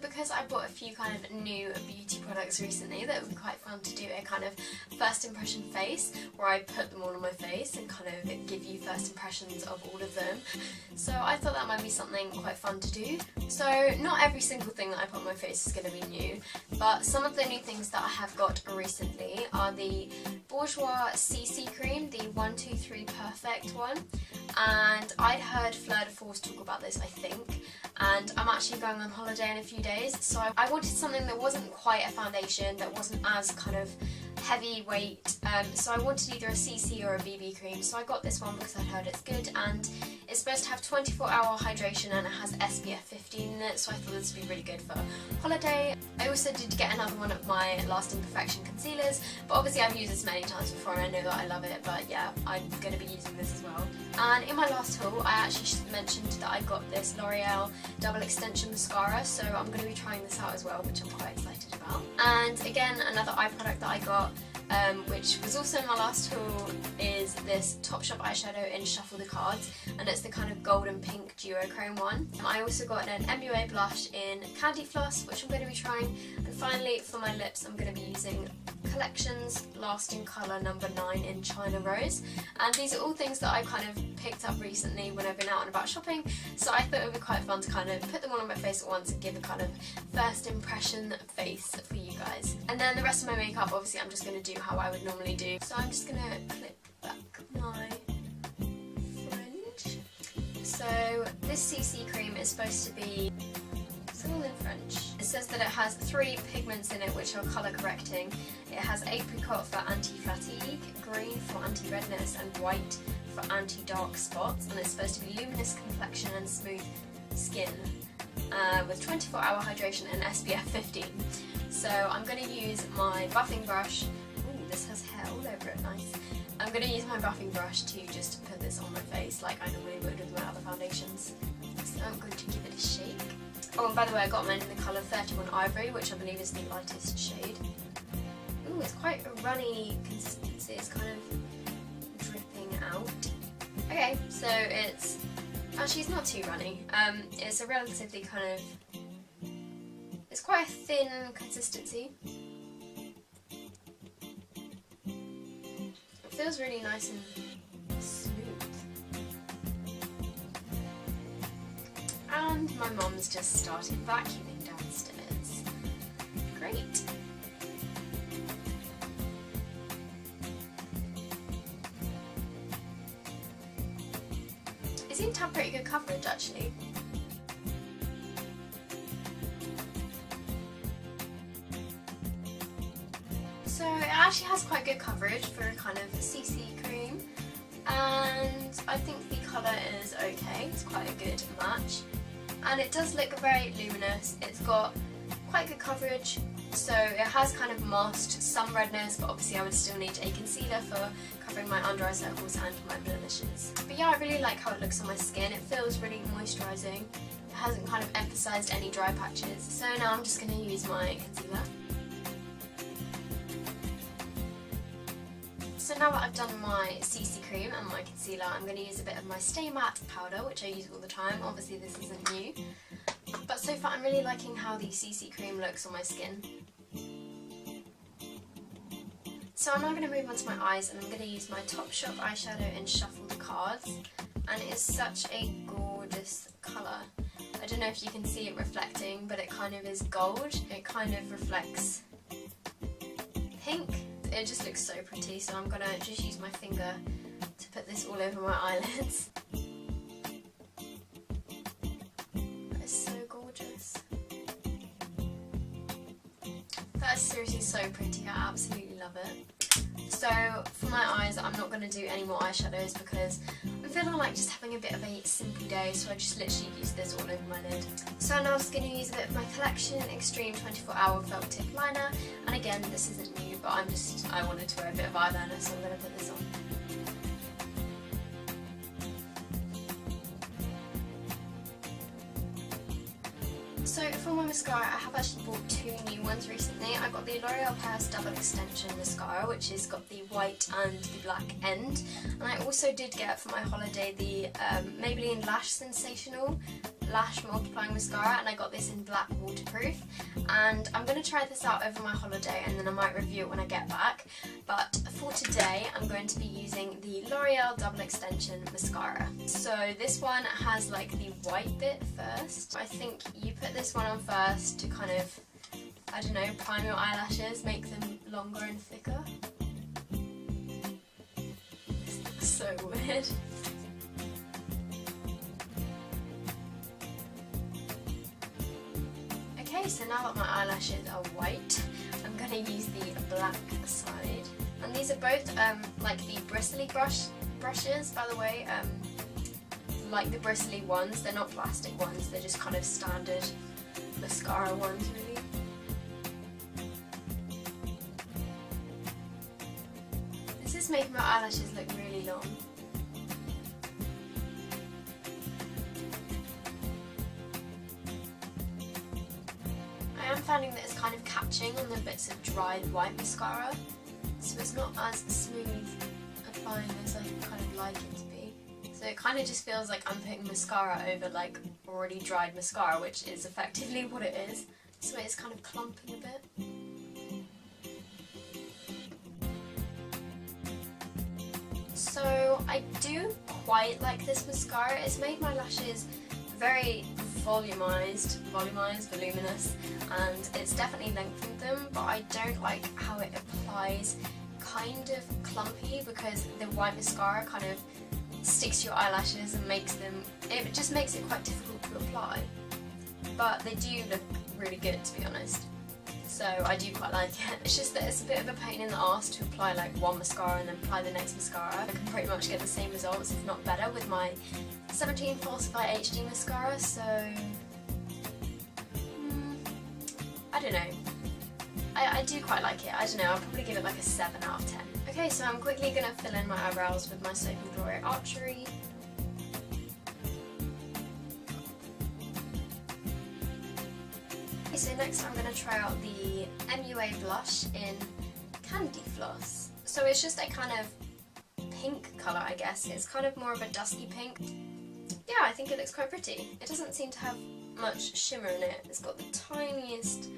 Because I bought a few kind of new beauty products recently that would be quite fun to do a kind of first impression face where I put them all on my face and kind of give you first impressions of all of them. So I thought that might be something quite fun to do. So not every single thing that I put on my face is going to be new, but some of the new things that I have got recently are the Bourjois CC cream, the 123 Perfect one, and I'd heard Fleur de Force talk about this, I think, and I'm actually going on holiday in a few days, so I wanted something that wasn't quite a foundation, that wasn't as kind of heavyweight, so I wanted either a CC or a BB cream, so I got this one because I heard it's good, and it's supposed to have 24-hour hydration and it has SPF 15 in it, so I thought this would be really good for holiday. I also did get another one of my Lasting Perfection concealers, but obviously I've used this many times before and I know that I love it, but yeah, I'm going to be using this as well. And in my last haul I actually mentioned that I got this L'Oreal Double Extension Mascara, so I'm going to be trying this out as well, which I'm quite excited about. And again, another eye product that I got, which was also in my last haul, is this Topshop eyeshadow in Shuffle the Cards, and it's the kind of gold and pink duochrome one. I also got an MUA blush in Candy Floss, which I'm going to be trying, and finally for my lips I'm going to be using Collections Lasting Colour No. 9 in China Rose, and these are all things that I kind of picked up recently when I've been out and about shopping, so I thought it would be quite fun to kind of put them all on my face at once and give a kind of first impression face for you guys. And then the rest of my makeup, obviously I'm just going to do how I would normally do, so I'm just going to clip back my fringe. So this CC cream is supposed to be, it's all in French. It says that it has 3 pigments in it which are colour correcting. It has apricot for anti-fatigue, green for anti-redness and white for anti-dark spots, and it's supposed to be luminous complexion and smooth skin with 24-hour hydration and SPF 15. So I'm going to use my buffing brush. Ooh, this has hair all over it, nice. I'm going to use my buffing brush to just put this on my face like I normally would with my other foundations. So I'm going to give it a shake. Oh, and by the way, I got mine in the colour 31 Ivory, which I believe is the lightest shade. Ooh, it's quite a runny consistency, it's kind of dripping out. Okay, so it's, actually it's not too runny, it's a relatively kind of, it's quite a thin consistency. It feels really nice and smooth. And my mum's just started vacuuming downstairs. Great. It seemed to have pretty good coverage actually. So it actually has quite good coverage for a kind of CC cream, and I think the colour is okay, it's quite a good match, and it does look very luminous. It's got quite good coverage, so it has kind of masked some redness, but obviously I would still need a concealer for covering my under eye circles and my blemishes. But yeah, I really like how it looks on my skin. It feels really moisturising. It hasn't kind of emphasised any dry patches. So now I'm just going to use my concealer. So now that I've done my CC cream and my concealer, I'm going to use a bit of my Stay Matte powder, which I use all the time. Obviously this isn't new, but so far I'm really liking how the CC cream looks on my skin. So I'm now going to move on to my eyes, and I'm going to use my Topshop eyeshadow in Shuffle the Cards, and it is such a gorgeous colour. I don't know if you can see it reflecting, but it kind of is gold. It kind of reflects pink. It just looks so pretty, so I'm going to just use my finger to put this all over my eyelids. That is so gorgeous. That is seriously so pretty, I absolutely love it. So for my eyes, I'm not going to do any more eyeshadows because I'm feeling like just having a bit of a simple day, so I just literally use this all over my lid. So now I'm just going to use a bit of my Collection Extreme 24-Hour Felt Tip Liner, and again, this isn't new, but I wanted to wear a bit of eyeliner, so I'm going to put this on. So for my mascara, I have actually bought two new ones recently. I got the L'Oreal Paris Double Extension Mascara, which has got the white and the black end. And I also did get for my holiday the Maybelline Lash Sensational Lash Multiplying Mascara, and I got this in black waterproof. And I'm going to try this out over my holiday and then I might review it when I get back. But for today, I'm going to be using the L'Oreal Double Extension Mascara. So this one has like the white bit first. I think you put this one on first to kind of, I don't know, prime your eyelashes, make them longer and thicker. This looks so weird. Okay, so now that my eyelashes are white, I'm going to use the black side. And these are both like the bristly brushes, by the way. Like the bristly ones, they're not plastic ones, they're just kind of standard mascara ones, really. This is making my eyelashes look really long. I am finding that it's kind of catching on the bits of dried white mascara, so it's not as smooth applying as I kind of like it to be. So it kind of just feels like I'm putting mascara over like already dried mascara, which is effectively what it is. So it's kind of clumping a bit. So I do quite like this mascara. It's made my lashes very voluminous, and it's definitely lengthened them, but I don't like how it applies kind of clumpy, because the white mascara kind of sticks to your eyelashes and makes them, it just makes it quite difficult to apply. But they do look really good, to be honest. So I do quite like it. It's just that it's a bit of a pain in the arse to apply like one mascara and then apply the next mascara. I can pretty much get the same results, if not better, with my 17 Falsify HD mascara, so I don't know. I do quite like it. I don't know, I'll probably give it like a 7 out of 10. Okay, so I'm quickly going to fill in my eyebrows with my Soap & Glory Archery. Okay, so next I'm going to try out the MUA blush in Candy Floss. So it's just a kind of pink colour, I guess. It's kind of more of a dusky pink. Yeah, I think it looks quite pretty. It doesn't seem to have much shimmer in it. It's got the tiniest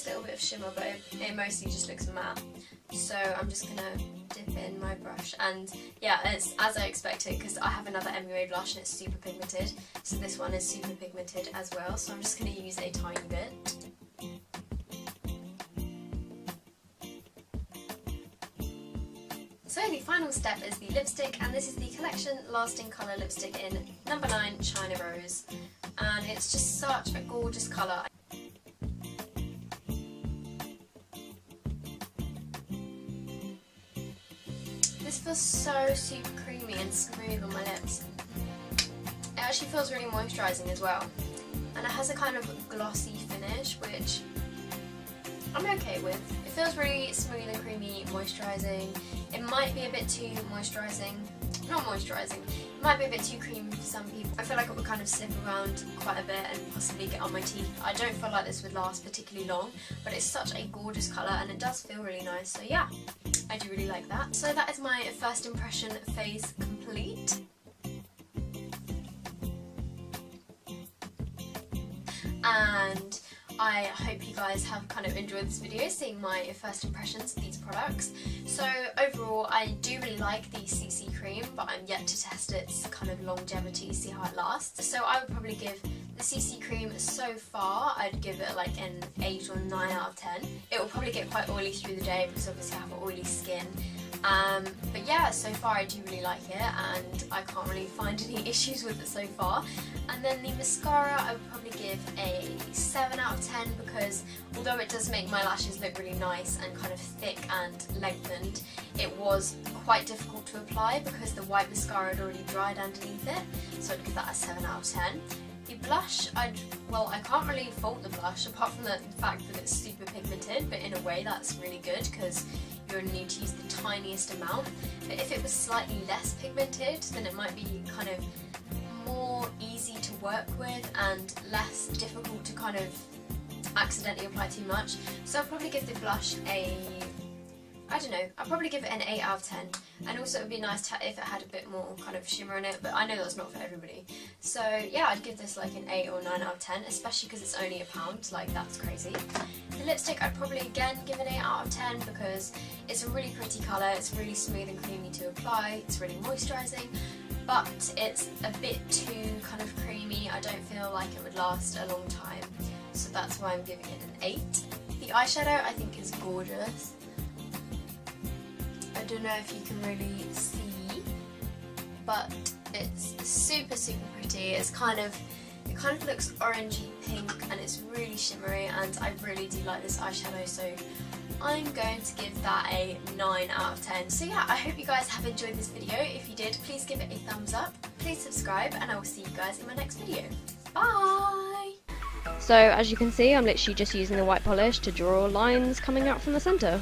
little bit of shimmer, but it mostly just looks matte. So I'm just gonna dip in my brush, and yeah, it's as I expected, because I have another MUA blush and it's super pigmented, so this one is super pigmented as well, so I'm just gonna use a tiny bit. So the final step is the lipstick, and this is the Collection Lasting Colour Lipstick in No. 9 China Rose, and it's just such a gorgeous colour. This feels so super creamy and smooth on my lips. It actually feels really moisturising as well, and it has a kind of glossy finish, which I'm okay with. It feels really smooth and creamy, moisturising. It might be a bit too moisturising. Not moisturising. It might be a bit too creamy for some people. I feel like it would kind of slip around quite a bit and possibly get on my teeth. I don't feel like this would last particularly long, but it's such a gorgeous colour and it does feel really nice. So yeah, I do really like that. So that is my first impression phase complete. And I hope you guys have kind of enjoyed this video, seeing my first impressions of these products. So overall, I do really like the CC cream, but I'm yet to test its kind of longevity, see how it lasts. So I would probably give the CC cream so far, I'd give it like an 8 or 9 out of 10. It will probably get quite oily through the day because obviously I have oily skin. But yeah, so far I do really like it, and I can't really find any issues with it so far. And then the mascara, I would probably give a 7 out of 10, because although it does make my lashes look really nice and kind of thick and lengthened, it was quite difficult to apply because the white mascara had already dried underneath it, so I'd give that a 7 out of 10. The blush, I can't really fault the blush, apart from the fact that it's super pigmented, but in a way that's really good because you only need to use the tiniest amount. But if it was slightly less pigmented, then it might be kind of more easy to work with and less difficult to kind of accidentally apply too much. So I'll probably give the blush I don't know, I'll probably give it an 8 out of 10. And also it would be nice if it had a bit more kind of shimmer in it, but I know that's not for everybody. So yeah, I'd give this like an 8 or 9 out of 10, especially because it's only £1, like that's crazy. The lipstick I'd probably again give an 8 out of 10 because it's a really pretty colour, it's really smooth and creamy to apply, it's really moisturising, but it's a bit too kind of creamy. I don't feel like it would last a long time, so that's why I'm giving it an 8. The eyeshadow I think is gorgeous. I don't know if you can really see, but it's super pretty. It kind of looks orangey pink and it's really shimmery, and I really do like this eyeshadow, so I'm going to give that a 9 out of 10. So yeah, I hope you guys have enjoyed this video. If you did, please give it a thumbs up, please subscribe, and I will see you guys in my next video. Bye! So as you can see, I'm literally just using the white polish to draw lines coming out from the centre.